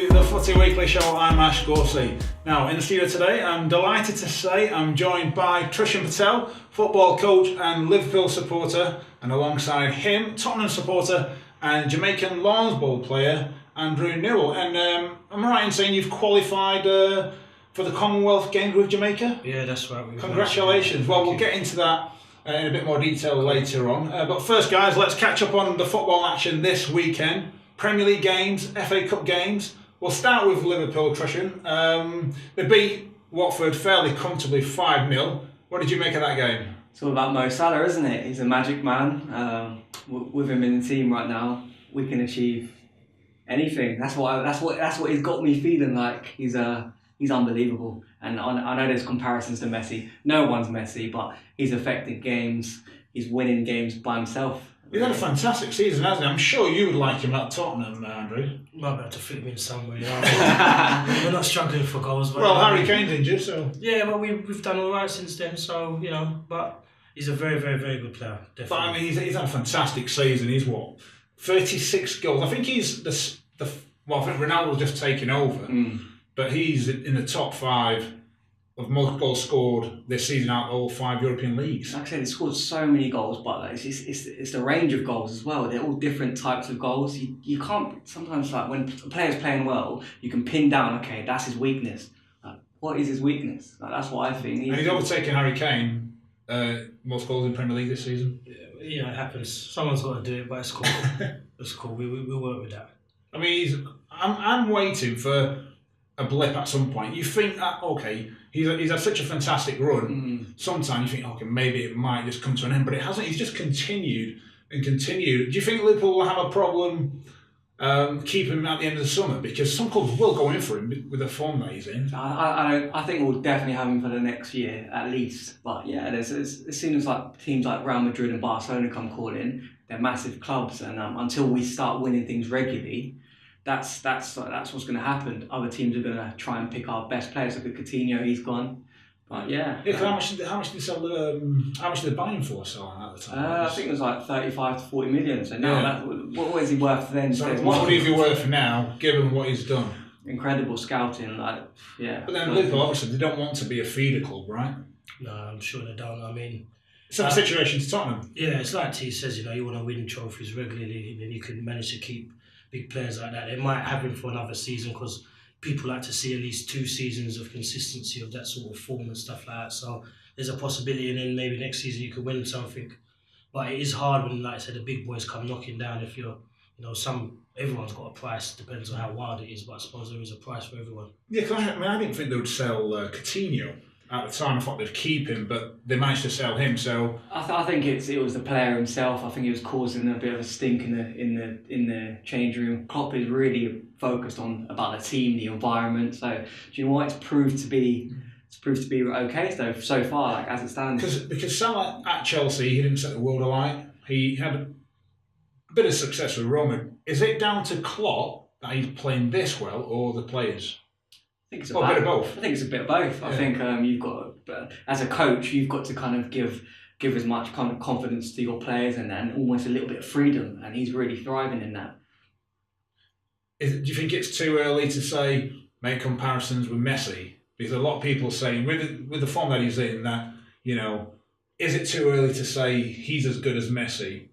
to the Footie Weekly Show. I'm Ash Gorsi. Now, in the studio today, I'm delighted to say I'm joined by Trishan Patel, football coach and Liverpool supporter, and alongside him, Tottenham supporter and Jamaican Lawns Bowl player, Newell. And am I right in saying you've qualified for the Commonwealth Games with Jamaica? Yeah, that's right. Congratulations. Well, we'll get into that in a bit more detail later on. But first, guys, let's catch up on the football action this weekend. Premier League games, FA Cup games. We'll start with Liverpool, Trishan. They beat Watford fairly comfortably 5-0. What did you make of that game? It's all about Mo Salah, isn't it? He's a magic man. With him in the team right now, we can achieve anything. That's what he's got me feeling like. He's unbelievable. And I know there's comparisons to Messi. No one's Messi, but he's affected games. He's winning games by himself. He's had a fantastic season, hasn't he? I'm sure you would like him at Tottenham, Andrew. Might be able to fit him in somewhere. You know? We're not struggling for goals. But, well, Harry Kane's injured, so... Yeah, but we've done all right since then, so, you know, but he's a very, very, very good player, definitely. But, I mean, he's had a fantastic season. He's, 36 goals. I think he's I think Ronaldo's just taken over, but he's in the top 5 of most goals scored this season out of all 5 European leagues. Like I said, he scored so many goals, but it's the range of goals as well. They're all different types of goals. You can't, sometimes like when a player's playing well, you can pin down, okay, that's his weakness. Like, what is his weakness? Like, that's what I think. And he's overtaken Harry Kane, most goals in Premier League this season. You know, it happens. Someone's got to do it, but it's cool. It's cool. We'll work with that. I mean, I'm waiting for a blip at some point. You think that, okay, he's had such a fantastic run. Sometimes you think, okay, maybe it might just come to an end, but it hasn't. He's just continued and continued. Do you think Liverpool will have a problem keeping him at the end of the summer? Because some clubs will go in for him with the form that he's in. I think we'll definitely have him for the next year at least. But yeah, it seems like teams like Real Madrid and Barcelona come calling. They're massive clubs, and until we start winning things regularly, that's what's going to happen. Other teams are going to try and pick our best players. Look at Coutinho, he's gone. But yeah. How much did they sell? How much did they buy him for? Selling at the time? I think it was like 35 to 40 million. So now, what is he worth then? So what would he be worth now, given what he's done? Incredible scouting, But then Liverpool, obviously, they don't want to be a feeder club, right? No, I'm sure they don't. I mean, same situation to Tottenham. Yeah, it's like T says. You know, you want to win trophies regularly, then you can manage to keep big players like that. They might have him for another season because people like to see at least 2 seasons of consistency of that sort of form and stuff like that. So there's a possibility, and then maybe next season you could win something. But it is hard when, like I said, the big boys come knocking down. If you're, you know, everyone's got a price. Depends on how wild it is, but I suppose there is a price for everyone. Yeah, because I didn't think they would sell Coutinho at the time. I thought they'd keep him, but they managed to sell him. So I think it was the player himself. I think he was causing a bit of a stink in the change room. Klopp is really focused about the team, the environment. So do you know what? It's proved to be okay so far, like as it stands. Because Salah at Chelsea, he didn't set the world alight. He had a bit of success with Roma. Is it down to Klopp that he's playing this well, or the players? I think it's a bit of both. I think it's a bit of both. Yeah. I think you've got, as a coach, you've got to kind of give as much kind of confidence to your players and almost a little bit of freedom, and he's really thriving in that. Do you think it's too early to say, make comparisons with Messi? Because a lot of people saying with the form that he's in, that, you know, is it too early to say he's as good as Messi?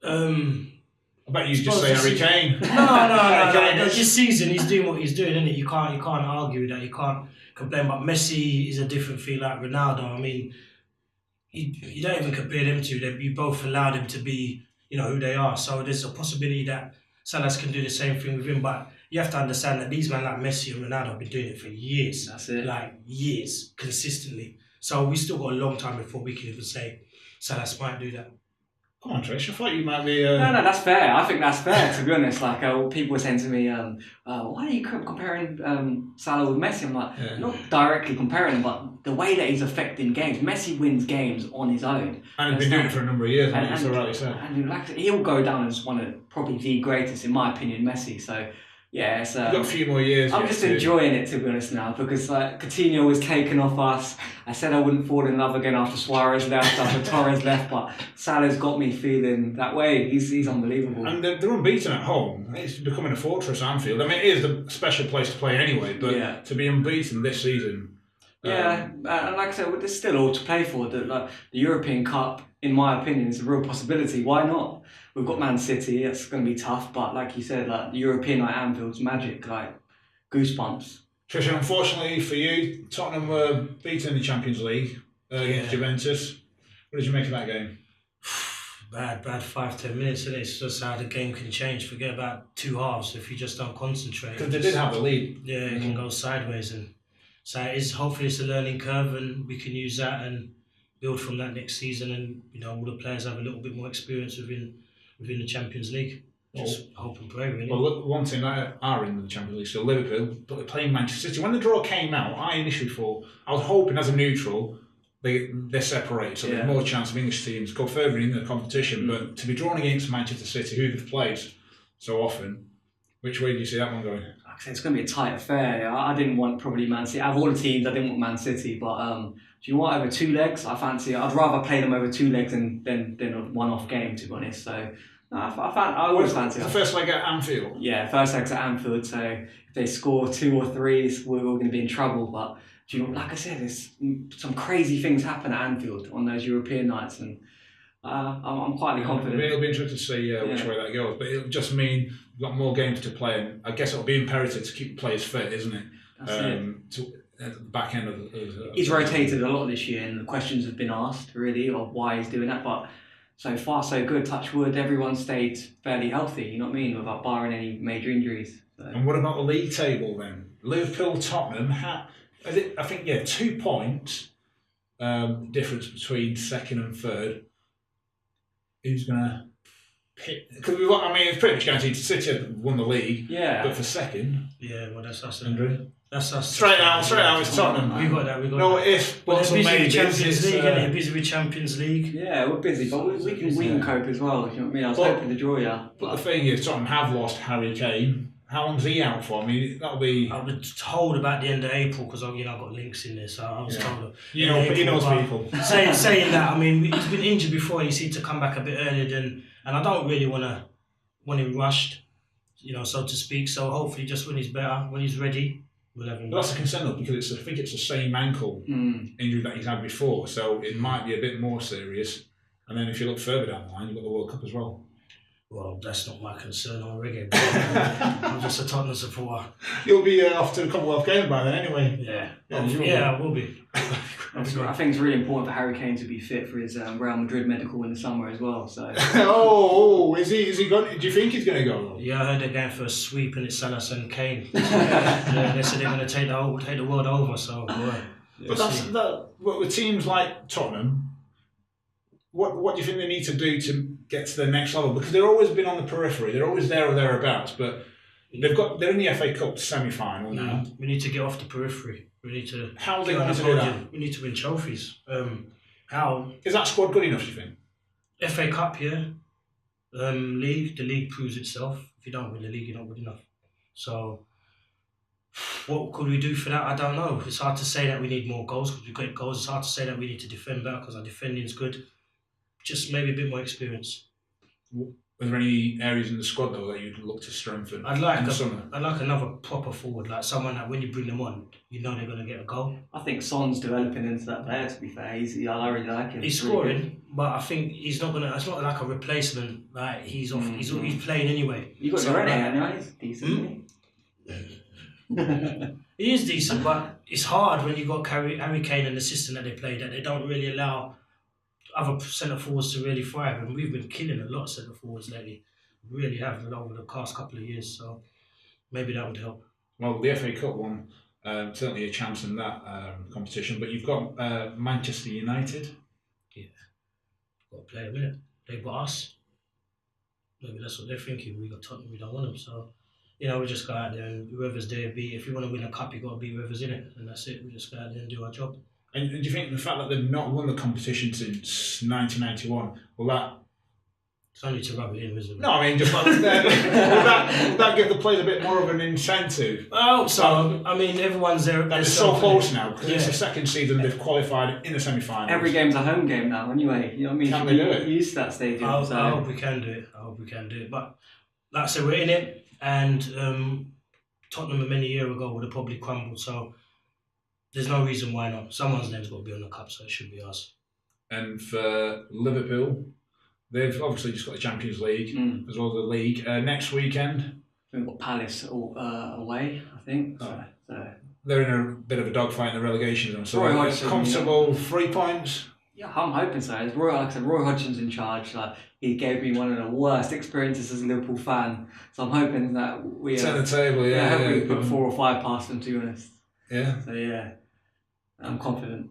I bet you just say Harry Kane. No. This season he's doing what he's doing, isn't it? You can't argue with that. You can't complain. But Messi is a different feel like Ronaldo. I mean, you don't even compare them two. You both allowed them to be, you know, who they are. So there's a possibility that Salah can do the same thing with him. But you have to understand that these men like Messi and Ronaldo have been doing it for years. That's it. Like years, consistently. So we still got a long time before we can even say Salah might do that. Come on, Trish. I thought you might be... No, that's fair. I think that's fair, to be honest. Like, people were saying to me, why are you comparing Salah with Messi? I'm like, not directly comparing him, but the way that he's affecting games. Messi wins games on his own. And he's been doing it for a number of years, so rightly so. And he'll go down as one of probably the greatest, in my opinion, Messi. So Yeah, it's, You've got a few more years. I'm just enjoying it, to be honest, now, because like Coutinho was taken off us. I said I wouldn't fall in love again after Suarez left, after Torres left, but Salah's got me feeling that way. He's unbelievable. And they're unbeaten at home. It's becoming a fortress, Anfield. I mean, it is a special place to play anyway, but to be unbeaten this season. And like I said, there's still all to play for. The European Cup, in my opinion, is a real possibility. Why not? We've got Man City. It's going to be tough, but like you said, like the European night at Anfield's magic, like goosebumps. Trishan, unfortunately for you, Tottenham were beaten in the Champions League against Juventus. What did you make of that game? Bad 5-10 minutes, and it's just how the game can change. Forget about two halves if you just don't concentrate. Because they did have the lead. Yeah, it can go sideways, and so hopefully it's a learning curve, and we can use that and build from that next season, and all the players have a little bit more experience within the Champions League. Just hope and pray, really. Well, look, one team that are in the Champions League still, Liverpool, but they're playing Manchester City. When the draw came out, I initially thought, I was hoping as a neutral, they're separated, so there's more chance of English teams go further in the competition. But to be drawn against Manchester City, who they've played so often, which way do you see that one going? Like I said, it's going to be a tight affair. I didn't want probably Man City. Out of all the teams, I didn't want Man City, but do you know what? Over two legs, I fancy. I'd rather play them over two legs than a one-off game, to be honest. So. No, I always fancy it. The first leg at Anfield? Yeah, first leg's at Anfield, so if they score 2 or 3, we're all going to be in trouble. But like I said, there's some crazy things happen at Anfield on those European nights, and I'm quietly confident. It'll be interesting to see which way that goes, but it'll just mean we've got more games to play, and I guess it'll be imperative to keep players fit, isn't it? That's it. At the back end of he's rotated a lot this year, and the questions have been asked, really, of why he's doing that, but so far, so good. Touch wood, everyone stayed fairly healthy, you know what I mean, without barring any major injuries. So. And what about the league table then? Liverpool, Tottenham, I think 2 points difference between second and third. Who's going to pick? Because it's pretty much guaranteed City have won the league. Yeah. But for second. Yeah, well, that's us. Andrew? That's us. Straight out, it's Tottenham. We got that. No, if. Well, they're busy maybe with Champions League, and they're busy with Champions League. Yeah, we're busy, but we can cope as well. You know what I mean? I was hoping to draw you. But the thing is, Tottenham have lost Harry Kane. How long's he out for? I mean, that'll be. I was told about the end of April because I've got links in there, so I was told. He knows people. Saying that, I mean, he's been injured before. And he seemed to come back a bit earlier and I don't really want him rushed, so to speak. So hopefully, just when he's better, when he's ready, we'll have him. But that's a concern though, because I think it's the same ankle injury that he's had before, so it might be a bit more serious. And then if you look further down the line, you've got the World Cup as well. Well, that's not my concern already. I'm just a Tottenham supporter. You'll be off to the Commonwealth Games by then anyway. Yeah, I will be. I think it's really important for Harry Kane to be fit for his Real Madrid medical in the summer as well. So. Is he going? Do you think he's going to go? Yeah, I heard they're going for a sweep and it's Salah and Kane. They said they're going to take the world over. So. But with teams like Tottenham. What do you think they need to do to get to the next level? Because they've always been on the periphery. They're always there or thereabouts, but they're in the FA Cup semi-final now. We need to get off the periphery. We need to. How are they going to do that? We need to win trophies. How is that squad good enough? Do you think? FA Cup, yeah. League. The league proves itself. If you don't win the league, you're not good enough. So. What could we do for that? I don't know. It's hard to say that we need more goals because we get goals. It's hard to say that we need to defend better because our defending is good. Just maybe a bit more experience. Are there any areas in the squad though that you'd look to strengthen? I'd like another proper forward, like someone that when you bring them on, they're going to get a goal. I think Son's developing into that player. To be fair, I really like him. He's scoring, but I think he's not gonna. It's not like a replacement. Like he's off. He's playing anyway. You got Zorelli, anyway. He's decent. He is decent, but it's hard when you got Harry Kane and the system that they play that they don't really allow other centre forwards to really thrive, and we've been killing a lot of centre forwards lately. We really have over the past couple of years, so maybe that would help. Well, the FA Cup one, certainly a chance in that competition, but you've got Manchester United. Yeah, got to play a minute. They've got us. Maybe that's what they're thinking. We got Tottenham, we don't want them, so we just go out there and whoever's there beat. If you want to win a cup, you got to beat whoever's in it, and that's it. We just go out there and do our job. And do you think the fact that they've not won the competition since 1991, will that It's only to rub it in, isn't it? No, I mean, just like, would that give the players a bit more of an incentive? Well, so, I mean, everyone's there. And it's so close now, because it's the second season they've qualified in the semi-finals. Every game's a home game now, anyway. You know what I mean? Can they do it? Used to that stadium. I hope we can do it. But like I said, we're in it, and Tottenham many years ago would have probably crumbled. So there's no reason why not. Someone's name's got to be on the cup, so it should be us. And for Liverpool, they've obviously just got the Champions League as well as the league. Next weekend, we've got Palace away, I think. So. They're in a bit of a dogfight in the relegation zone. So Roy they're Hodgson, comfortable 3 points. Yeah, I'm hoping so. Like I said, Roy Hodgson's in charge. Like, he gave me one of the worst experiences as a Liverpool fan. So I'm hoping that we turn the table. I hope we put 4 or 5 past them, to be honest. Yeah. So yeah, I'm confident.